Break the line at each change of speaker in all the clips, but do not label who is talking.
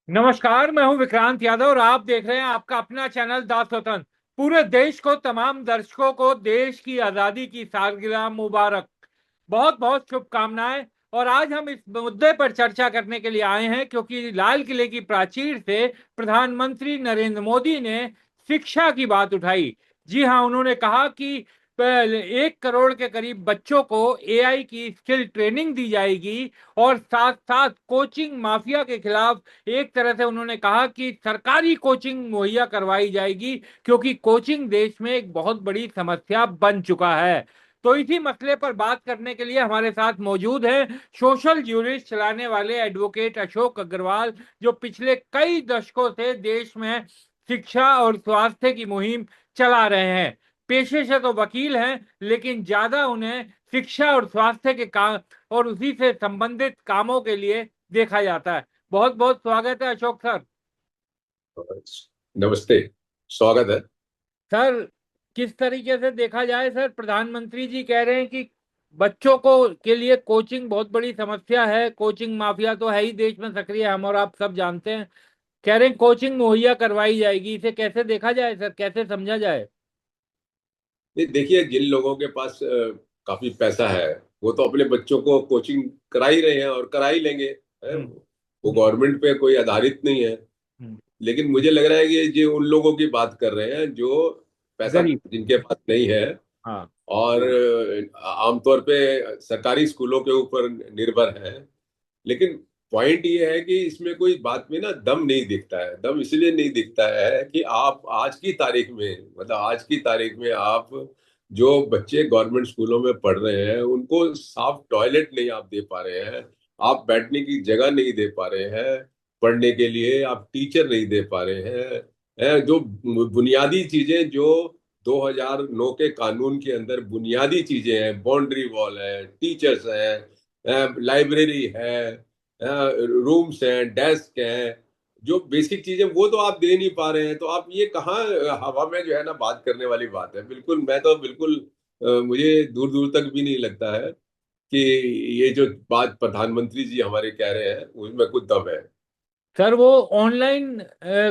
नमस्कार। मैं हूं विक्रांत यादव और आप देख रहे हैं आपका अपना चैनल द स्वतंत्र। पूरे देश को, तमाम दर्शकों को देश की आजादी की सालगिरह मुबारक। बहुत बहुत शुभकामनाएं। और आज हम इस मुद्दे पर चर्चा करने के लिए आए हैं क्योंकि लाल किले की प्राचीर से प्रधानमंत्री नरेंद्र मोदी ने शिक्षा की बात उठाई। जी हां, उन्होंने कहा कि 1 करोड़ के करीब बच्चों को एआई की स्किल ट्रेनिंग दी जाएगी और साथ साथ कोचिंग माफिया के खिलाफ एक तरह से उन्होंने कहा कि सरकारी कोचिंग मुहैया करवाई जाएगी क्योंकि कोचिंग देश में एक बहुत बड़ी समस्या बन चुका है। तो इसी मसले पर बात करने के लिए हमारे साथ मौजूद हैं सोशल ज्यूरिस्ट चलाने वाले एडवोकेट अशोक अग्रवाल, जो पिछले कई दशकों से देश में शिक्षा और स्वास्थ्य की मुहिम चला रहे हैं। पेशे से तो वकील हैं, लेकिन ज्यादा उन्हें शिक्षा और स्वास्थ्य के काम और उसी से संबंधित कामों के लिए देखा जाता है। बहुत बहुत स्वागत है अशोक सर।
नमस्ते। स्वागत है।
सर, किस तरीके से देखा जाए सर, प्रधानमंत्री जी कह रहे हैं कि बच्चों को के लिए कोचिंग बहुत बड़ी समस्या है। कोचिंग माफिया तो है ही देश में सक्रिय, हम और आप सब जानते हैं। कह रहे हैं कोचिंग मुहैया करवाई जाएगी। इसे कैसे देखा जाए सर, कैसे समझा जाए?
देखिए, जिन लोगों के पास काफी पैसा है वो तो अपने बच्चों को कोचिंग करा ही रहे हैं और करा ही लेंगे, है?
हम्म।
वो गवर्नमेंट पे कोई आधारित नहीं है।
हम्म।
लेकिन मुझे लग रहा है कि ये उन लोगों की बात कर रहे हैं जो पैसा
गरीब।
जिनके पास नहीं है
हाँ।
और आमतौर पे सरकारी स्कूलों के ऊपर निर्भर है। लेकिन पॉइंट ये है कि इसमें कोई बात में ना दम नहीं दिखता है। दम इसलिए नहीं दिखता है कि आप आज की तारीख में, मतलब आज की तारीख में आप जो बच्चे गवर्नमेंट स्कूलों में पढ़ रहे हैं उनको साफ टॉयलेट नहीं आप दे पा रहे हैं। आप बैठने की जगह नहीं दे पा रहे हैं। पढ़ने के लिए आप टीचर नहीं दे पा रहे हैं। जो बुनियादी चीजें जो 2009 के कानून के अंदर बुनियादी चीजें हैं, बाउंड्री वॉल है, टीचर्स हैं, लाइब्रेरी है, रूम्स हैं, डेस्क हैं, जो बेसिक चीजें वो तो आप दे नहीं पा रहे हैं। तो आप ये कहाँ हवा में जो है ना बात करने वाली बात है। बिल्कुल, मैं तो बिल्कुल मुझे दूर दूर तक भी नहीं लगता है कि ये जो बात प्रधानमंत्री जी हमारे कह रहे हैं उसमें कुछ दम है।
सर, वो ऑनलाइन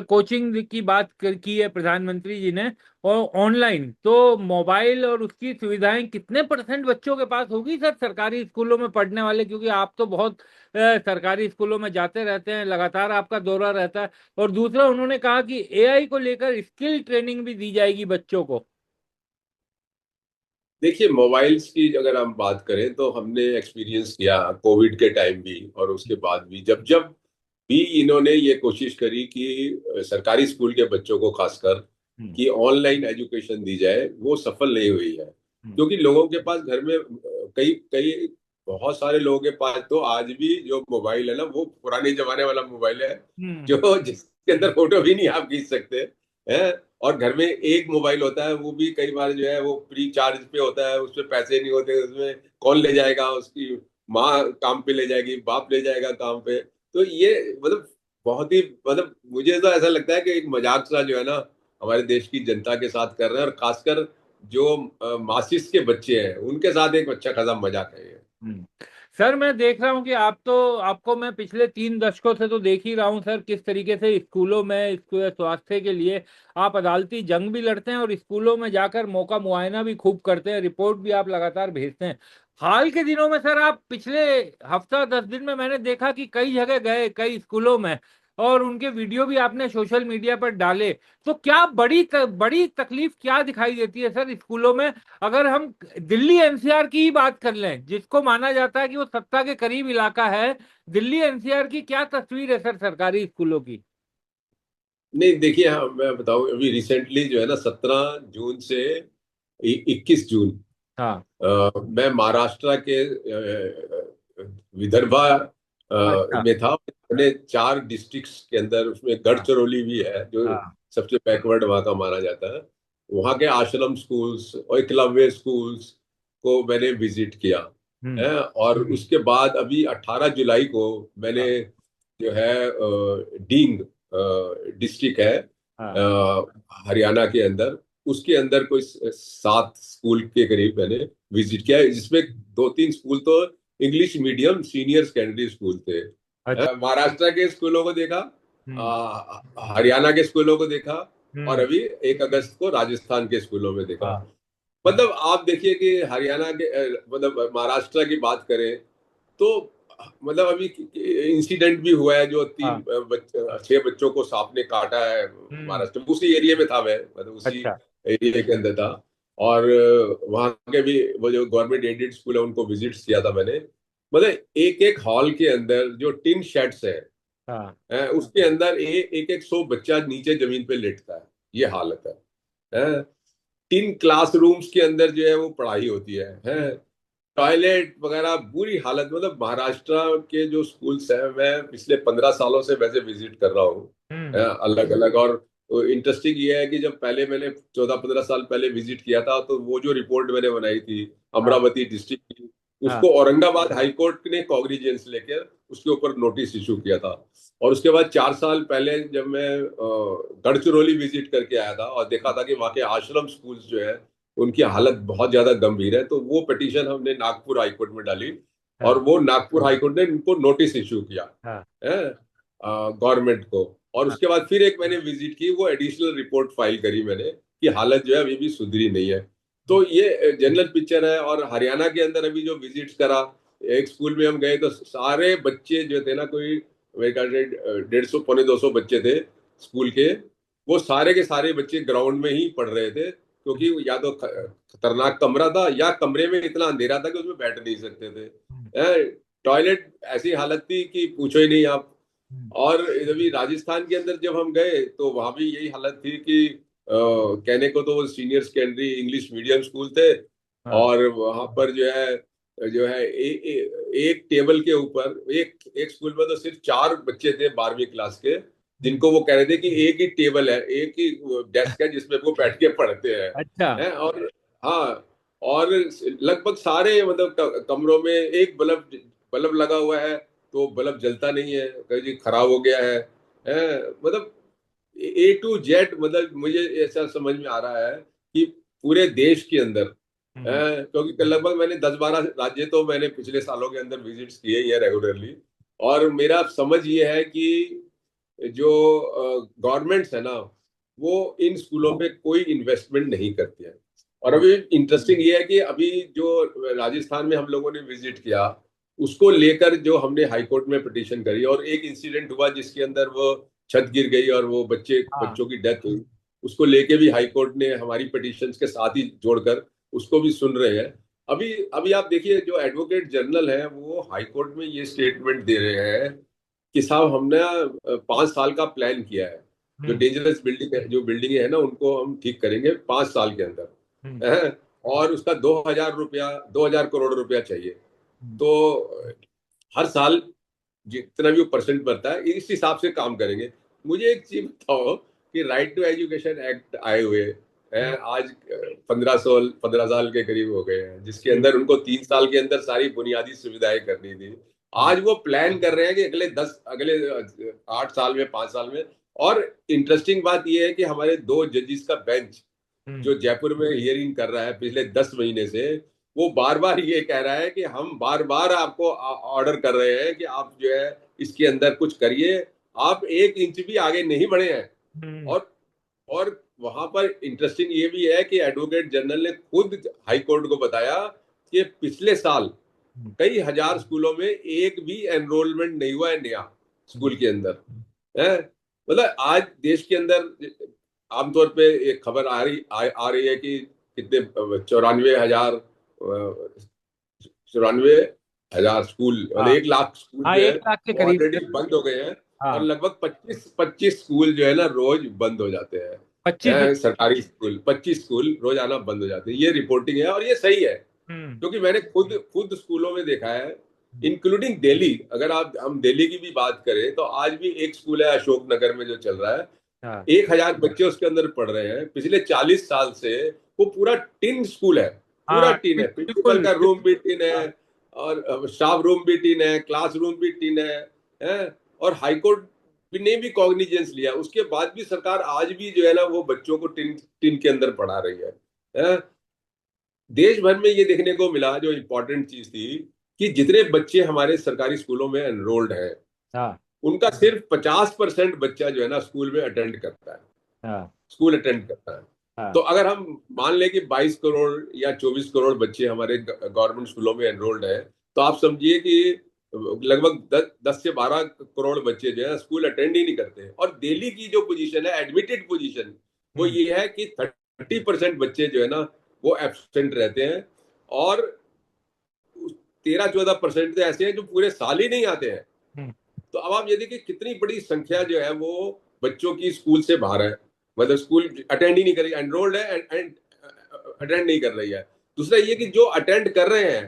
कोचिंग की बात की है प्रधानमंत्री जी ने। और ऑनलाइन तो मोबाइल और उसकी सुविधाएं कितने परसेंट बच्चों के पास होगी सर, सरकारी स्कूलों में पढ़ने वाले? क्योंकि आप तो बहुत सरकारी स्कूलों में जाते रहते हैं, लगातार आपका दौरा रहता है। और दूसरा, उन्होंने कहा कि एआई को लेकर स्किल ट्रेनिंग भी दी जाएगी बच्चों को।
देखिए, मोबाइल्स की अगर हम बात करें तो हमने एक्सपीरियंस किया कोविड के टाइम भी और उसके बाद भी, जब जब भी इन्होंने ये कोशिश करी कि सरकारी स्कूल के बच्चों को खासकर
हम्म।
कि ऑनलाइन एजुकेशन दी जाए, वो सफल नहीं हुई है।
हम्म।
क्योंकि लोगों के पास घर में कई कई बहुत सारे लोगों के पास तो आज भी जो मोबाइल है ना वो पुराने जमाने वाला मोबाइल है,
हम्म।
जो जिसके अंदर फोटो भी नहीं आप खींच सकते हैं। और घर में एक मोबाइल होता है, वो भी कई बार जो है वो फ्री चार्ज पे होता है, उसमें पैसे नहीं होते। उसमें कौन ले जाएगा? उसकी माँ काम पे ले जाएगी, बाप ले जाएगा काम पे। तो ये मतलब बहुत ही, मतलब मुझे तो ऐसा लगता है कि एक मजाक सा जो है ना हमारे देश की जनता के साथ कर रहे हैं, और खासकर जो मासिस के बच्चे हैं उनके साथ एक अच्छा खासा मजाक है ये।
हम्म। सर, मैं देख रहा हूँ कि आपको मैं पिछले 3 दशकों से तो देख ही रहा हूँ सर, किस तरीके से स्कूलों में स्वास्थ्य के लिए आप अदालती जंग भी लड़ते हैं और स्कूलों में जाकर मौका मुआयना भी खूब करते हैं, रिपोर्ट भी आप लगातार भेजते हैं। हाल के दिनों में सर, आप पिछले हफ्ता 10 दिन में मैंने देखा कि कई जगह गए, कई स्कूलों में, और उनके वीडियो भी आपने सोशल मीडिया पर डाले। तो क्या बड़ी तकलीफ क्या दिखाई देती है सर स्कूलों में? अगर हम दिल्ली एनसीआर की ही बात कर लें, जिसको माना जाता है कि वो सत्ता के करीब इलाका है, दिल्ली एनसीआर की क्या तस्वीर है सर सरकारी स्कूलों की?
नहीं, देखिए, हाँ, मैं बताऊं, अभी रिसेंटली जो है ना 17 जून से 21 जून
हाँ।
मैं महाराष्ट्र के विदर्भा
अच्छा।
में था। मैंने 4 डिस्ट्रिक्ट्स के अंदर, उसमें
हाँ।
गढ़चिरौली भी है जो
हाँ।
सबसे बैकवर्ड वहाँ का माना जाता है। वहाँ के आश्रम स्कूल्स और एकलव्य स्कूल्स को मैंने विजिट किया
हम्म।
है। और उसके बाद अभी 18 जुलाई को मैंने
हाँ।
जो है डींग डिस्ट्रिक्ट है
हाँ।
हरियाणा के अंदर, उसके अंदर कोई 7 स्कूल के करीब मैंने विजिट किया है, जिसमें 2-3 स्कूल तो English medium senior secondary school थे।
अच्छा।
महाराष्ट्र के स्कूलों को देखा
हम्म।
हरियाणा के स्कूलों को देखा, और
हम्म।
अभी 1 अगस्त को राजस्थान के स्कूलों में देखा।
हाँ।
मतलब आप देखिए कि हरियाणा के मतलब महाराष्ट्र की बात करें तो मतलब अभी इंसिडेंट भी हुआ है जो
हाँ।
6 बच्चों को सांप ने काटा है
हम्म।
महाराष्ट्र में। उसी एरिया में था मैं, मतलब उसी
अच्छा।
एरिया के अंदर था। और वहाँ के भी वो जो गवर्नमेंट एडेड स्कूल है उनको विजिट किया था मैंने। मतलब एक एक हॉल के अंदर जो टिन शेड्स है,
हाँ।
उसके अंदर एक एक 100 बच्चा नीचे जमीन पे लेटता है। ये हालत है, हैं? 3 क्लासरूम्स के अंदर जो है वो पढ़ाई होती है? टॉयलेट वगैरह बुरी हालत। मतलब महाराष्ट्र के जो स्कूल्स हैं, मैं पिछले 15 सालों से वैसे विजिट कर रहा हूँ
हम्म।
अलग अलग। और इंटरेस्टिंग ये है कि जब पहले मैंने 14-15 साल पहले विजिट किया था तो वो जो रिपोर्ट मैंने बनाई थी
हाँ।
अमरावती डिस्ट्रिक्ट की,
हाँ।
उसको औरंगाबाद हाई कोर्ट ने कॉग्निजेंस लेकर उसके ऊपर नोटिस इशू किया था। और उसके बाद 4 साल पहले जब मैं गढ़चिरौली विजिट करके आया था और देखा था कि वहाँ के आश्रम स्कूल्स जो है उनकी हालत बहुत ज्यादा गंभीर है, तो वो पिटीशन हमने नागपुर हाईकोर्ट में डाली। और
हाँ।
वो नागपुर हाईकोर्ट ने उनको नोटिस इशू किया
हाँ।
है गवर्नमेंट को। और
हाँ।
उसके बाद फिर एक मैंने विजिट की, वो एडिशनल रिपोर्ट फाइल करी मैंने कि हालत जो है अभी भी सुधरी नहीं है। तो ये जनरल पिक्चर है। और हरियाणा के अंदर अभी जो विजिट करा, एक स्कूल में हम गए तो सारे बच्चे जो थे ना, कोई मेरे ख्याल से 150 पौने 200 बच्चे थे स्कूल के, वो सारे के सारे बच्चे ग्राउंड में ही पढ़ रहे थे, क्योंकि या तो खतरनाक कमरा था या कमरे में इतना अंधेरा था कि उसमें बैठ नहीं सकते थे। टॉयलेट ऐसी हालत थी कि पूछो ही नहीं आप। और अभी राजस्थान के अंदर जब हम गए तो वहां भी यही हालत थी कि कहने को तो वो senior secondary English medium school थे।
हाँ।
और वहां पर जो है एक टेबल के ऊपर एक एक स्कूल में तो सिर्फ 4 बच्चे थे 12वीं क्लास के, जिनको वो कह रहे थे कि एक ही टेबल है, एक ही डेस्क है जिसमें वो बैठ के पढ़ते
अच्छा।
हैं? और हाँ, और लगभग सारे मतलब कमरों में एक बल्ब बल्ब लगा हुआ है तो बल्ब जलता नहीं है, कहीं जी खराब हो गया है? मतलब A to Z। मतलब मुझे ऐसा समझ में आ रहा है कि पूरे देश के अंदर
हम्म।
क्योंकि लगभग मैंने 10-12 राज्य तो मैंने पिछले सालों के अंदर विजिट्स किए ही है रेगुलरली। और मेरा समझ ये है कि जो गवर्नमेंट्स है ना, वो इन स्कूलों पे कोई इन्वेस्टमेंट नहीं करती है। और अभी इंटरेस्टिंग ये है कि अभी जो राजस्थान में हम लोगों ने विजिट किया, उसको लेकर जो हमने हाई कोर्ट में पिटीशन करी, और एक इंसिडेंट हुआ जिसके अंदर वो छत गिर गई और वो
हाँ।
बच्चों की डेथ हुई, उसको लेके भी हाई कोर्ट ने हमारी पिटीशंस के साथ ही जोड़कर उसको भी सुन रहे हैं। अभी अभी आप देखिए जो एडवोकेट जनरल है वो हाई कोर्ट में ये स्टेटमेंट दे रहे हैं कि साहब हमने 5 साल का प्लान किया है, जो
हम्म।
डेंजरस बिल्डिंग है, जो बिल्डिंग है ना, उनको हम ठीक करेंगे 5 साल के
हम्म।
अंदर और उसका 2,000 रुपया 2,000 करोड़ रुपया चाहिए।
हम्म।
तो हर साल जितना भी वो परसेंट बनता है इस हिसाब से काम करेंगे। मुझे एक चीज बताओ कि राइट टू एजुकेशन एक्ट आए हुए हैं आज 15 साल के करीब हो गए हैं, जिसके
हम्म।
अंदर उनको 3 साल के अंदर सारी बुनियादी सुविधाएं करनी थी। आज वो प्लान कर रहे हैं कि अगले 8 साल में 5 साल में। और इंटरेस्टिंग बात यह है कि हमारे 2 जजेस का बेंच
हम्म।
जो जयपुर में हियरिंग कर रहा है पिछले 10 महीने से, वो बार बार ये कह रहा है कि हम बार बार आपको ऑर्डर कर रहे हैं कि आप जो है इसके अंदर कुछ करिए, आप 1 इंच भी आगे नहीं बढ़े हैं।
हम्म।
और और वहां पर इंटरेस्टिंग ये भी है कि एडवोकेट जनरल ने खुद हाई कोर्ट को बताया कि पिछले साल कई हजार स्कूलों में एक भी एनरोलमेंट नहीं हुआ है नया
हम्म।
स्कूल के अंदर है। मतलब आज देश के अंदर आमतौर पे एक खबर आ रही है कि कितने 94,000 94,000 स्कूल, मतलब
हाँ।
1 लाख स्कूल
हाँ,
जो है
1 लाख के
वो
करीब।
ऑलरेडी बंद हो गए हैं। और
हाँ।
लगभग 25 स्कूल जो है ना रोज बंद हो जाते हैं।
25।
सरकारी स्कूल 25 स्कूल रोजाना बंद हो जाते हैं। ये रिपोर्टिंग है और ये सही है,
हम्म।
क्योंकि मैंने खुद खुद स्कूलों में देखा है, इंक्लूडिंग दिल्ली। अगर आप हम दिल्ली की भी बात करें तो आज भी एक स्कूल है अशोक नगर में जो चल रहा है,
हाँ।
1,000 बच्चे उसके अंदर पढ़ रहे हैं पिछले 40 साल से। वो पूरा टिन स्कूल है, पूरा
हाँ,
टिन है, प्रिंसिपल
बिल्कुल।
का रूम भी टिन
हाँ।
है और स्टाफ रूम भी टिन है, क्लासरूम भी टिन है? और हाईकोर्ट भी ने भी कॉग्निजेंस लिया, उसके बाद भी सरकार आज भी जो है ना वो बच्चों को टिन टिन के अंदर पढ़ा रही है? देश भर में ये देखने को मिला, जो इम्पोर्टेंट चीज थी, कि जितने बच्चे हमारे सरकारी स्कूलों में एनरोल्ड हैं
हाँ।
उनका सिर्फ 50% बच्चा जो है ना स्कूल में अटेंड करता है,
हाँ
स्कूल अटेंड करता है। तो
हाँ
अगर हम मान लें कि 22 करोड़ या 24 करोड़ बच्चे हमारे गवर्नमेंट स्कूलों में एनरोल्ड है, तो आप समझिए कि लगभग 10 से 12 करोड़ बच्चे जो है स्कूल अटेंड ही नहीं करते। और दिल्ली की जो पोजीशन है, एडमिटेड पोजीशन, वो
हम्म
ये है कि 30% बच्चे जो है ना वो एब्सेंट रहते हैं, और 13-14% तो ऐसे हैं जो पूरे साल ही नहीं आते हैं।
हम्म
तो अब आप ये देखिए कितनी बड़ी संख्या जो है वो बच्चों की स्कूल से बाहर है, मतलब स्कूल अटेंड ही नहीं करेगी, एनरोल्ड है एंड अटेंड नहीं कर रही है। दूसरा ये कि जो अटेंड कर रहे हैं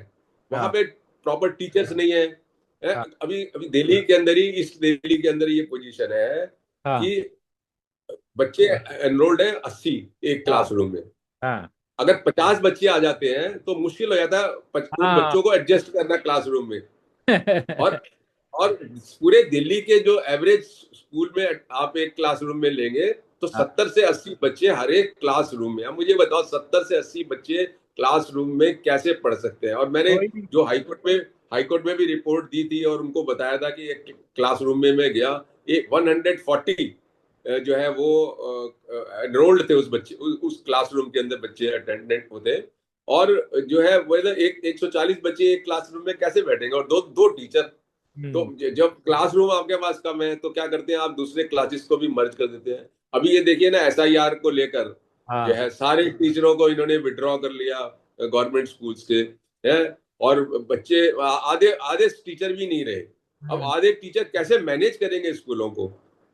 वहां
हाँ
पे प्रॉपर टीचर्स नहीं है।
हाँ
अभी अभी दिल्ली के अंदर ही, ईस्ट दिल्ली के अंदर ये पोजीशन है
हाँ
कि बच्चे एनरोल्ड है 80 एक
हाँ
क्लासरूम में।
हाँ
अगर 50 बच्चे आ जाते हैं तो मुश्किल हो जाता है उन
हाँ
बच्चों को एडजस्ट करना क्लासरूम में। और और पूरे दिल्ली के जो एवरेज स्कूल में आप एक क्लासरूम में लेंगे तो
हाँ
70 से 80 बच्चे हर एक क्लासरूम में। अब मुझे बताओ 70 से 80 बच्चे क्लासरूम में कैसे पढ़ सकते हैं? और मैंने
वही
जो हाईकोर्ट में भी रिपोर्ट दी थी और उनको बताया था कि एक क्लासरूम में मैं गया, एक 140 जो है वो एनरोल्ड थे उस बच्चे, उस क्लासरूम के अंदर बच्चे अटेंडेंट होते। और जो है वो एक 140 बच्चे एक क्लासरूम में कैसे बैठेंगे, और दो दो टीचर। तो
हम्म
जब क्लासरूम आपके पास कम है तो क्या करते हैं आप, दूसरे क्लासेस को भी मर्ज कर देते हैं। अभी ये देखिए ना, एसआईआर को लेकर जो
हाँ
है सारे टीचरों को इन्होंने विड्रॉ कर लिया गवर्नमेंट स्कूल्स के, हैं। और बच्चे आधे आधे टीचर भी नहीं रहे। अब
हम्म
आधे टीचर कैसे मैनेज करेंगे स्कूलों को?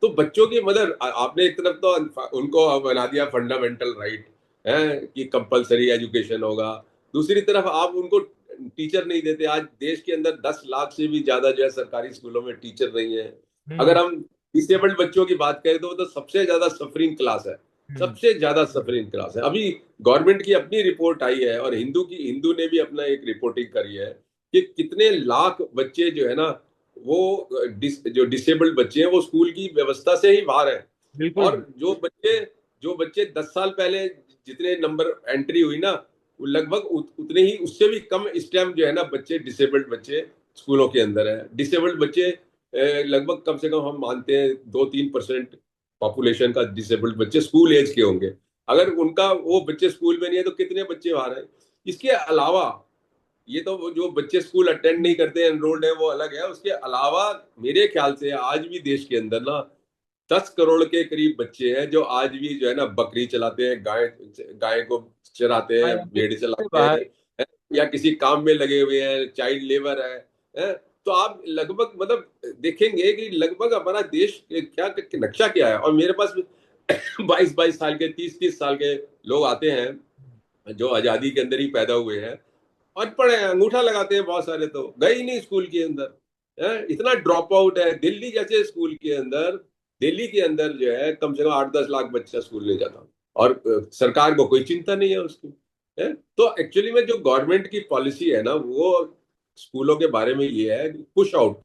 तो बच्चों की मदद, आपने एक तरफ तो उनको बना दिया फंडामेंटल राइट है कि कंपलसरी एजुकेशन होगा, दूसरी तरफ आप उनको टीचर नहीं देते। आज देश के अंदर 10 लाख से भी ज्यादा जो है सरकारी स्कूलों में टीचर नहीं है।
हम्म
अगर हम डिसेबल्ड बच्चों की बात करें तो वो तो सबसे ज्यादा सफरिंग क्लास है,
हम्म
सबसे ज्यादा सफरिंग क्लास है। अभी गवर्नमेंट की अपनी रिपोर्ट आई है और हिंदू ने भी अपना एक रिपोर्टिंग करी है कि कितने लाख बच्चे जो है ना वो जो डिसेबल्ड बच्चे हैं वो स्कूल की व्यवस्था से ही बाहर हैं।
बिल्कुल।
और जो बच्चे 10 साल पहले जितने नंबर एंट्री हुई ना, वो लगभग उतने ही, उससे भी कम इस टाइम जो है ना बच्चे, डिसेबल्ड बच्चे स्कूलों के अंदर है। डिसेबल्ड बच्चे लगभग कम से कम हम मानते हैं 2-3% पॉपुलेशन का डिसेबल्ड बच्चे स्कूल एज के होंगे। अगर उनका वो बच्चे स्कूल में नहीं है तो कितने बच्चे बाहर हैं? इसके अलावा ये तो वो जो बच्चे स्कूल अटेंड नहीं करते एनरोल्ड है वो अलग है, उसके अलावा मेरे ख्याल से आज भी देश के अंदर ना 10 करोड़ के करीब बच्चे हैं जो आज भी जो है ना बकरी चलाते हैं, गाय गाय को चराते
हाँ,
हैं,
या
भेड़
फिर
चलाते
बाहर।
हैं, या किसी काम में लगे हुए हैं, चाइल्ड लेबर है। तो आप लगभग मतलब देखेंगे कि लगभग हमारा देश क्या नक्शा क्या है। और मेरे पास 22-22 साल के, 30-30 साल के लोग आते हैं जो आजादी के अंदर ही पैदा हुए हैं, अनपढ़ हैं, अंगूठा लगाते हैं, बहुत सारे तो गए ही नहीं स्कूल के अंदर। इतना ड्रॉप आउट है दिल्ली जैसे स्कूल के अंदर। दिल्ली के अंदर जो है कम से कम 8-10 लाख बच्चा स्कूल नहीं जाता, और सरकार को कोई चिंता नहीं है उसकी। तो एक्चुअली में जो गवर्नमेंट की पॉलिसी है ना वो स्कूलों के बारे में ये है, पुश आउट,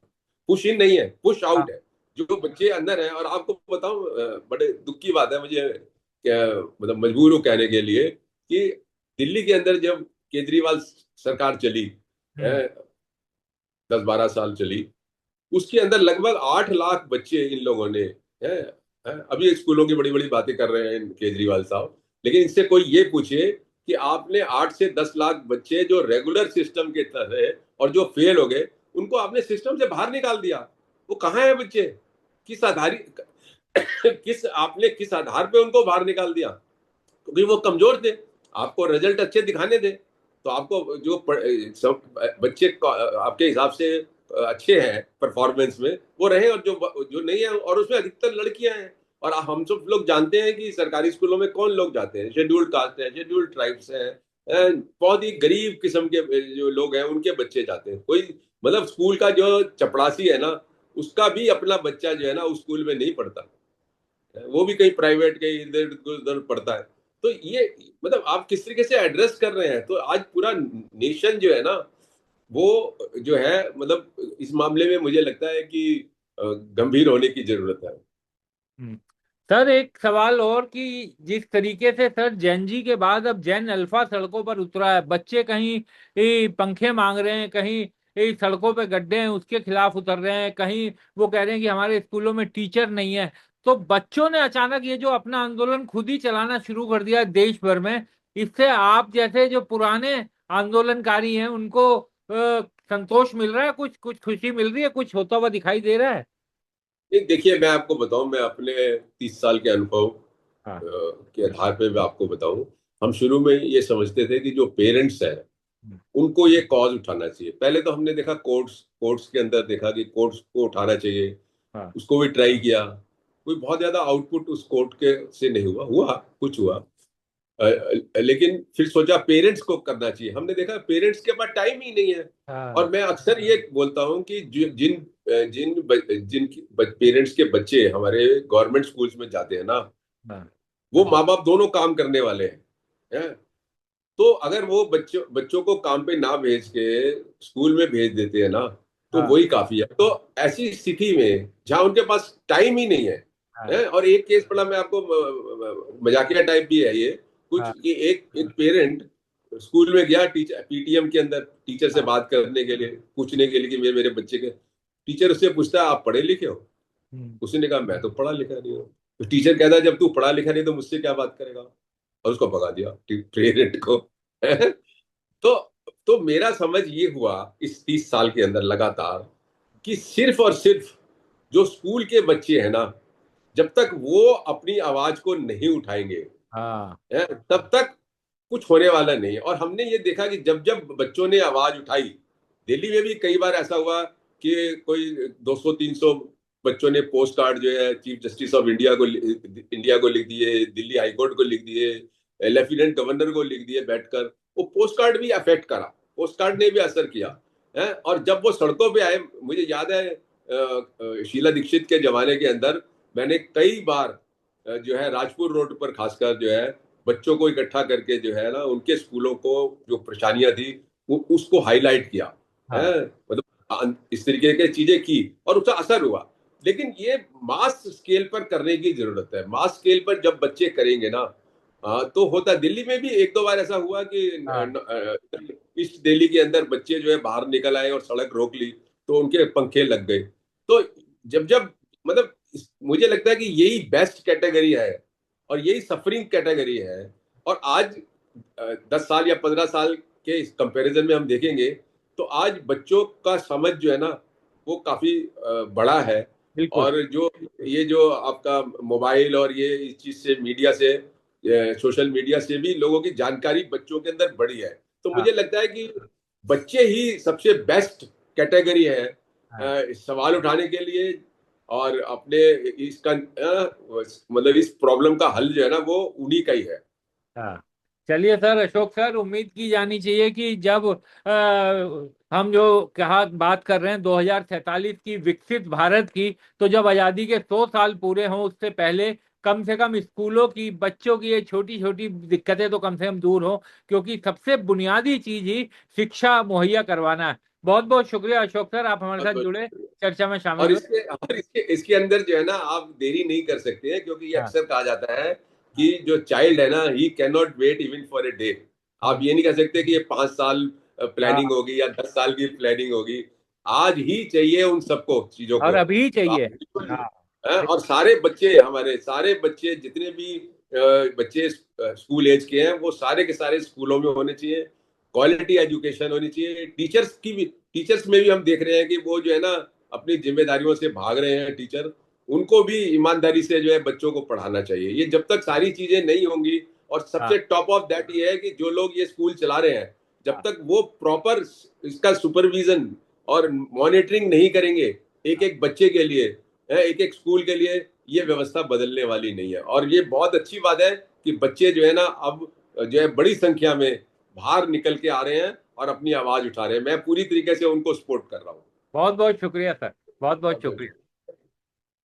पुश इन नहीं है, पुश
हाँ
आउट है। जो बच्चे अंदर हैं, और आपको बताऊं बड़े दुख की बात है मुझे, क्या मतलब मजबूर हूँ कहने के लिए कि दिल्ली के अंदर जब केजरीवाल सरकार चली है,
हम्म
10-12 साल चली, उसके अंदर लगभग 8 लाख बच्चे इन लोगों ने है, अभी स्कूलों की बड़ी बड़ी बातें कर रहे हैं केजरीवाल साहब, लेकिन इनसे कोई ये पूछे कि आपने 8 से 10 लाख बच्चे जो रेगुलर सिस्टम के तहत और जो फेल हो गए उनको आपने सिस्टम से बाहर निकाल दिया। वो कहाँ है बच्चे? किस आधार किस आधार पे उनको बाहर निकाल दिया? क्योंकि वो कमजोर थे। आपको रिजल्ट अच्छे दिखाने थे तो आपको जो सब बच्चे आपके हिसाब से अच्छे हैं परफॉर्मेंस में वो रहे, और जो जो नहीं है, और उसमें अधिकतर लड़कियां हैं। और हम सब लोग जानते हैं कि सरकारी स्कूलों में कौन लोग जाते हैं, शेड्यूल्ड कास्ट है, शेड्यूल्ड ट्राइब्स हैं, बहुत ही गरीब किस्म के जो लोग हैं उनके बच्चे जाते हैं। कोई मतलब स्कूल का जो चपड़ासी है ना उसका भी अपना बच्चा जो है ना उस स्कूल में नहीं पढ़ता, वो भी कहीं प्राइवेट कहीं इधर उधर पढ़ता है। तो ये मतलब आप किस तरीके से एड्रेस कर रहे हैं? तो आज पूरा नेशन जो है ना वो जो है मतलब इस मामले में मुझे लगता है कि गंभीर होने की जरूरत है।
हम्म। सर एक सवाल और कि जिस तरीके से सर जेन जी के बाद अब जेन अल्फा सड़कों पर उतरा है, बच्चे कहीं पंखे मांग रहे हैं, कहीं ये सड़कों पे गड्ढे हैं उसके खिलाफ उतर रहे हैं, कहीं वो कह रहे हैं कि हमारे स्कूलों में टीचर नहीं है। तो बच्चों ने अचानक ये जो अपना आंदोलन खुद ही चलाना शुरू कर दिया देश भर में, इससे आप जैसे जो पुराने आंदोलनकारी हैं उनको संतोष मिल रहा है, कुछ कुछ खुशी मिल रही है, कुछ होता हुआ दिखाई दे रहा है?
नहीं, देखिए मैं आपको बताऊं, मैं अपने 30 साल के अनुभव
हाँ।
के आधार पे मैं आपको बताऊं। हम शुरू में ये समझते थे कि जो पेरेंट्स हैं
हम्म।
उनको ये कॉज उठाना चाहिए। पहले तो हमने देखा कोर्ट्स कोर्ट्स के अंदर देखा कि कोर्ट्स को उठाना चाहिए,
हाँ।
उसको भी ट्राई किया। कोई बहुत ज्यादा आउटपुट उस कोर्ट के से नहीं हुआ, हुआ कुछ हुआ। लेकिन फिर सोचा पेरेंट्स को करना चाहिए। हमने देखा पेरेंट्स के पास टाइम ही नहीं है।
हाँ।
और मैं अक्सर ये बोलता हूँ कि जिन पेरेंट्स के बच्चे हमारे गवर्नमेंट स्कूल्स में जाते हैं ना,
हाँ।
वो माँ बाप दोनों काम करने वाले हैं। तो अगर वो बच्चों बच्चों को काम पे ना भेज के स्कूल में भेज देते हैं ना, तो
हाँ।
वही काफी है। तो ऐसी स्थिति में जहां उनके पास टाइम ही नहीं
हाँ।
है। और एक केस पड़ा, मैं आपको मजाकिया टाइप भी है ये कुछ,
हाँ।
कि एक एक पेरेंट स्कूल में गया, टीचर पीटीएम के अंदर टीचर से
हाँ।
बात करने के लिए, पूछने के लिए कि मेरे मेरे बच्चे के। टीचर उससे पूछता है आप पढ़े लिखे हो?
हम्म।
उसने कहा मैं तो पढ़ा लिखा नहीं हूँ। तो टीचर कहता है जब तू पढ़ा लिखा नहीं तो मुझसे क्या बात करेगा, और उसको भगा दिया पेरेंट को। तो तो मेरा समझ ये हुआ इस 30 साल के अंदर लगातार, कि सिर्फ और सिर्फ जो स्कूल के बच्चे हैं ना, जब तक वो अपनी आवाज को नहीं उठाएंगे,
हाँ।
तब तक कुछ होने वाला नहीं है। और हमने ये देखा कि जब जब बच्चों ने आवाज उठाई, दिल्ली में भी कई बार ऐसा हुआ कि कोई 200-300 बच्चों ने पोस्ट कार्ड जो है चीफ जस्टिस ऑफ इंडिया को लिख दिए, दिल्ली हाई कोर्ट को लिख दिए, लेफ्टिनेंट गवर्नर को लिख दिए बैठकर। वो पोस्ट कार्ड भी अफेक्ट करा, पोस्ट कार्ड ने भी असर किया है। और जब वो सड़कों पे आए, मुझे याद है शीला दीक्षित के जमाने के अंदर मैंने कई बार जो है राजपुर रोड पर खासकर जो है बच्चों को इकट्ठा करके जो है ना, उनके स्कूलों को जो परेशानियां थी वो उसको हाईलाइट किया है।
हाँ।
मतलब इस तरीके की चीजें की और उसका असर हुआ। लेकिन ये मास स्केल पर करने की जरूरत है। मास स्केल पर जब बच्चे करेंगे ना, तो होता। दिल्ली में भी एक दो बार ऐसा हुआ कि
हाँ।
ईस्ट दिल्ली के अंदर बच्चे जो है बाहर निकल आए और सड़क रोक ली, तो उनके पंखे लग गए। तो जब जब मतलब मुझे लगता है कि यही बेस्ट कैटेगरी है और यही सफरिंग कैटेगरी है। और आज 10 साल या 15 साल के इस कंपैरिजन में हम देखेंगे तो आज बच्चों का समझ जो है ना, वो काफी बड़ा है।
बिल्कुल।
और जो ये जो आपका मोबाइल और ये इस चीज से, मीडिया से, सोशल मीडिया से भी लोगों की जानकारी बच्चों के अंदर बढ़ी है। तो
हाँ।
मुझे लगता है कि बच्चे ही सबसे बेस्ट कैटेगरी है
हाँ।
सवाल उठाने के लिए। और अपने इसका मतलब इस प्रॉब्लम का हल जो है ना, वो उन्हीं का ही है।
हाँ। चलिए सर, अशोक सर, उम्मीद की जानी चाहिए कि जब हम जो कहा बात कर रहे हैं 2047 की, विकसित भारत की, तो जब आजादी के 100 साल पूरे हों उससे पहले कम से कम स्कूलों की बच्चों की ये छोटी छोटी दिक्कतें तो कम से कम दूर हों, क्योंकि सबसे बुनियादी चीज ही शिक्षा मुहैया करवाना है। बहुत बहुत शुक्रिया अशोक सर, आप हमारे
बहुत
साथ
बहुत
जुड़े,
शुक्रिया।
चर्चा में शामिल
और
हुए।
इसके अंदर जो है ना, आप देरी नहीं कर सकते हैं, क्योंकि ये
हाँ।
अक्सर कहा जाता है
हाँ।
कि जो चाइल्ड है ना, he can not wait even for a day. आप
हम्म।
ये नहीं कह सकते कि ये 5 साल प्लानिंग
हाँ।
होगी या 10 साल की प्लानिंग होगी। आज ही चाहिए उन सबको चीजों
और
को।
अभी
तो
चाहिए।
आप बिल्कुल
हाँ।
और सारे बच्चे, हमारे सारे बच्चे जितने भी बच्चे स्कूल एज के हैं, वो सारे के सारे स्कूलों में होने चाहिए। क्वालिटी एजुकेशन होनी चाहिए। टीचर्स में भी हम देख रहे हैं कि वो जो है ना, अपनी जिम्मेदारियों से भाग रहे हैं टीचर। उनको भी ईमानदारी से जो है बच्चों को पढ़ाना चाहिए। ये जब तक सारी चीजें नहीं होंगी, और
हाँ।
सबसे टॉप ऑफ दैट ये है कि जो लोग ये स्कूल चला रहे हैं, जब
हाँ।
तक वो प्रॉपर इसका सुपरविजन और मॉनिटरिंग नहीं करेंगे एक एक बच्चे के लिए, एक एक स्कूल के लिए, ये व्यवस्था बदलने वाली नहीं है। और ये बहुत अच्छी बात है कि बच्चे जो है ना, अब जो है बड़ी संख्या में बाहर निकल के आ रहे हैं और अपनी आवाज उठा रहे हैं। मैं पूरी तरीके से उनको सपोर्ट कर रहा हूँ।
बहुत बहुत शुक्रिया सर, बहुत बहुत
बहुत बहुत
शुक्रिया।